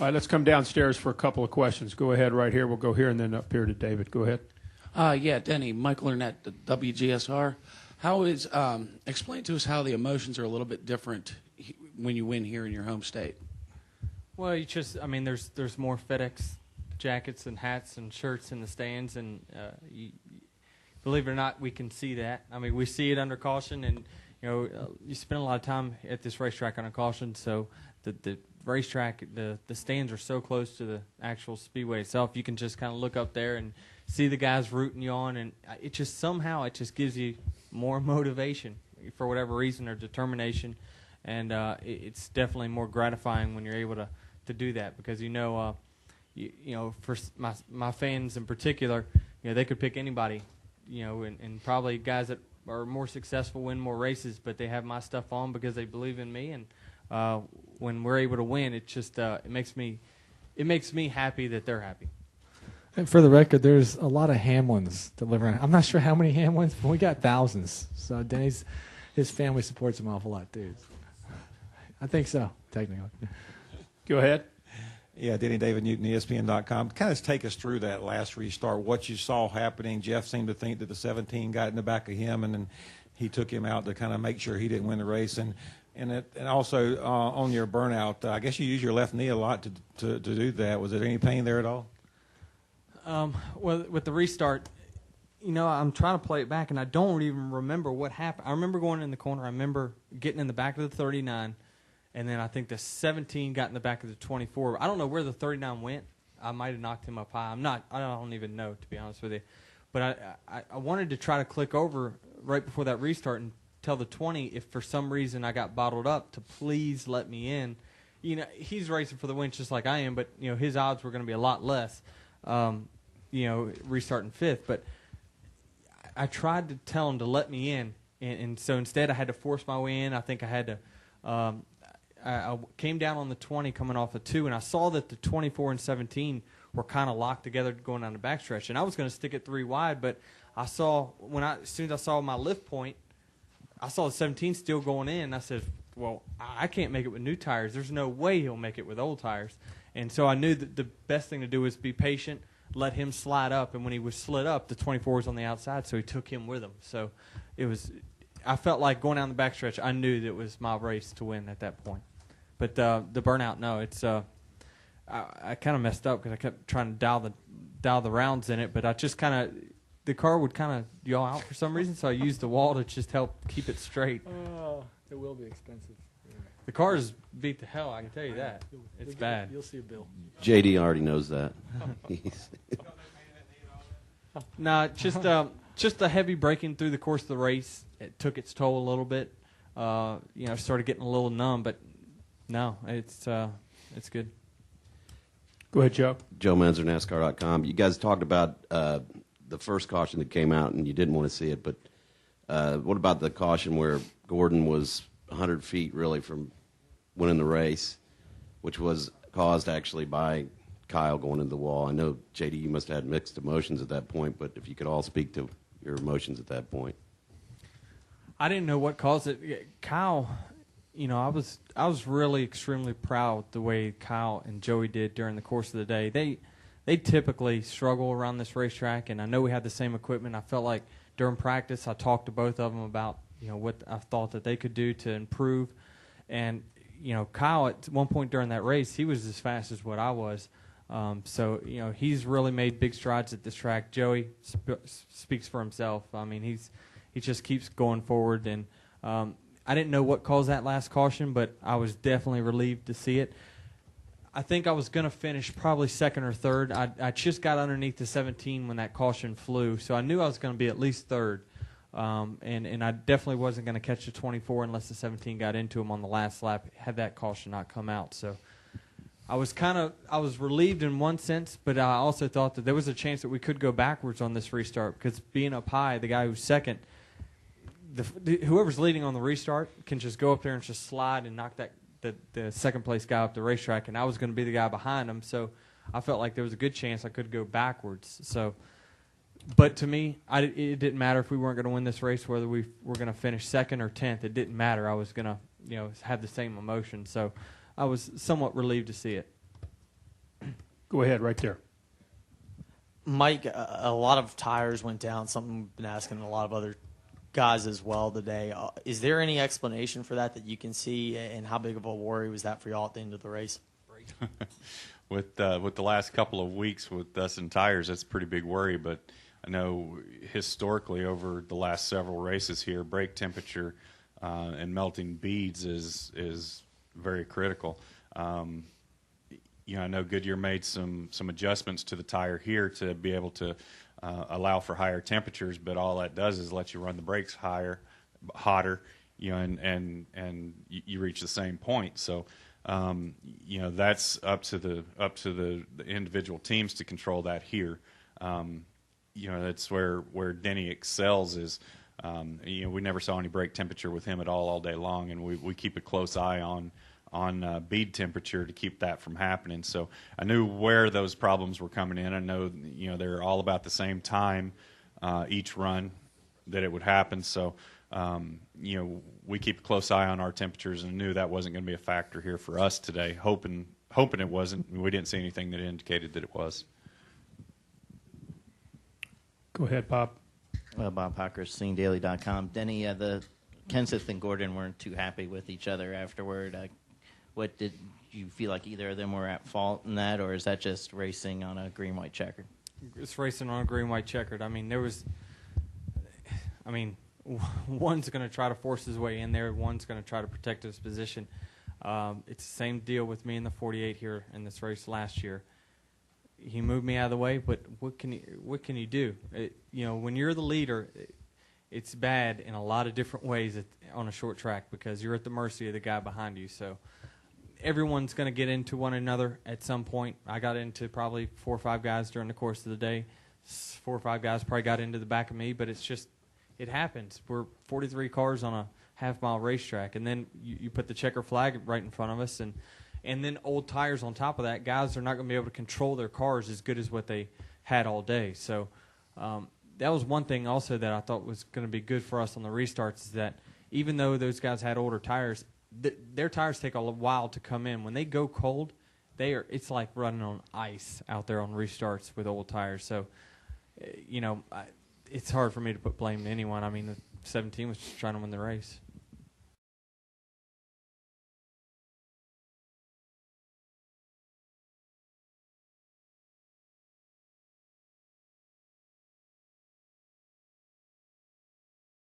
All right, let's come downstairs for a couple of questions. Go ahead right here. We'll go here and then up here to David. Go ahead. Yeah, Denny, Michael Arnett, the WGSR. Explain to us how the emotions are a little bit different when you win here in your home state. Well, there's more FedEx jackets and hats and shirts in the stands, and believe it or not, we can see that. I mean, we see it under caution, and you spend a lot of time at this racetrack under caution, so the racetrack, the stands are so close to the actual speedway itself. You can just kind of look up there and see the guys rooting you on, and it just gives you more motivation for whatever reason or determination, and it's definitely more gratifying when you're able to do that, because for my fans in particular, they could pick anybody, and probably guys that are more successful win more races, but they have my stuff on because they believe in me, and when we're able to win, it just it makes me happy that they're happy. And for the record, there's a lot of Hamlins delivering. I'm not sure how many Hamlins, but we got thousands. So his family supports him an awful lot too. I think so, technically. Go ahead. Yeah, Denny, David Newton, ESPN.com. Kind of take us through that last restart, what you saw happening. Jeff seemed to think that the 17 got in the back of him, and then he took him out to kind of make sure he didn't win the race. And also on your burnout, I guess you use your left knee a lot to do that. Was there any pain there at all? Well, with the restart, I'm trying to play it back, and I don't even remember what happened. I remember going in the corner. I remember getting in the back of the 39, and then I think the 17 got in the back of the 24. I don't know where the 39 went. I might have knocked him up high. I don't even know, to be honest with you. But I wanted to try to click over right before that restart and tell the 20 if for some reason I got bottled up to please let me in. He's racing for the win just like I am, but his odds were going to be a lot less. Restarting fifth, but I tried to tell him to let me in, and so instead I had to force my way in. I think I had to. I came down on the 20 coming off a 2, and I saw that the 24 and 17 were kind of locked together going down the backstretch, and I was going to stick it 3 wide, but I saw as soon as I saw my lift point, I saw the 17 still going in. And I said, well, I can't make it with new tires. There's no way he'll make it with old tires. And so I knew that the best thing to do was be patient, let him slide up, and when he was slid up, the 24 was on the outside, so he took him with him. So I felt like going down the backstretch, I knew that it was my race to win at that point. But the burnout, no, I kind of messed up because I kept trying to dial the rounds in it, but I just kind of, the car would kind of yaw out for some reason, so I used the wall to just help keep it straight. Oh, it will be expensive. The cars beat the hell, I can tell you that. It's bad. You'll see a bill. JD already knows that. No, just the heavy braking through the course of the race. It took its toll a little bit. Started getting a little numb, but no, it's good. Go ahead, Joe. Joe Menzer, NASCAR.com. You guys talked about the first caution that came out, and you didn't want to see it, but what about the caution where Gordon was 100 feet really from winning the race, which was caused actually by Kyle going into the wall? I know, JD, you must have had mixed emotions at that point, but if you could all speak to your emotions at that point. I didn't know what caused it. Kyle, I was really extremely proud the way Kyle and Joey did during the course of the day. They typically struggle around this racetrack, and I know we had the same equipment. I felt like during practice I talked to both of them about what I thought that they could do to improve. And, Kyle, at one point during that race, he was as fast as what I was. He's really made big strides at this track. Joey speaks for himself. I mean, he just keeps going forward. And I didn't know what caused that last caution, but I was definitely relieved to see it. I think I was going to finish probably second or third. I just got underneath the 17 when that caution flew, so I knew I was going to be at least third. And I definitely wasn't going to catch the 24 unless the 17 got into him on the last lap, had that caution not come out. So I was relieved in one sense, but I also thought that there was a chance that we could go backwards on this restart, because being up high, the guy who's second, whoever's leading on the restart can just go up there and just slide and knock the second place guy up the racetrack, and I was going to be the guy behind him, so I felt like there was a good chance I could go backwards. So, but to me, it didn't matter if we weren't going to win this race, whether we were going to finish second or 10th. It didn't matter. I was going to have the same emotion, so I was somewhat relieved to see it. Go ahead, right there. Mike, a lot of tires went down. Something we've been asking a lot of other guys as well today. Is there any explanation for that you can see, and how big of a worry was that for y'all at the end of the race? With the last couple of weeks with us and tires, that's a pretty big worry. But I know historically over the last several races here, brake temperature and melting beads is very critical. I know Goodyear made some adjustments to the tire here to be able to allow for higher temperatures, but all that does is let you run the brakes hotter, and you reach the same point. So, that's up to the individual teams to control that here. That's where Denny excels is. We never saw any brake temperature with him at all day long, and we keep a close eye on bead temperature to keep that from happening. So I knew where those problems were coming in. I know they're all about the same time each run that it would happen. So we keep a close eye on our temperatures, and knew that wasn't going to be a factor here for us today. Hoping it wasn't. We didn't see anything that indicated that it was. Go ahead, Bob. Bob Hocker, SceneDaily.com. Denny, the Kenseth and Gordon weren't too happy with each other afterward. What did you feel like either of them were at fault in that, or is that just racing on a green-white checkered? It's racing on a green-white checkered. One's going to try to force his way in there. One's going to try to protect his position. It's the same deal with me in the 48 here in this race last year. He moved me out of the way, but what can you do? When you're the leader, it's bad in a lot of different ways on a short track, because you're at the mercy of the guy behind you. So everyone's going to get into one another at some point. I got into probably 4 or 5 guys during the course of the day. 4 or 5 guys probably got into the back of me, but it happens. We're 43 cars on a half-mile racetrack, and then you put the checker flag right in front of us, and then old tires on top of that. Guys are not going to be able to control their cars as good as what they had all day. So that was one thing also that I thought was going to be good for us on the restarts, is that even though those guys had older tires, their tires take a while to come in. When they go cold, it's like running on ice out there on restarts with old tires. So, it's hard for me to put blame to anyone. The 17 was just trying to win the race.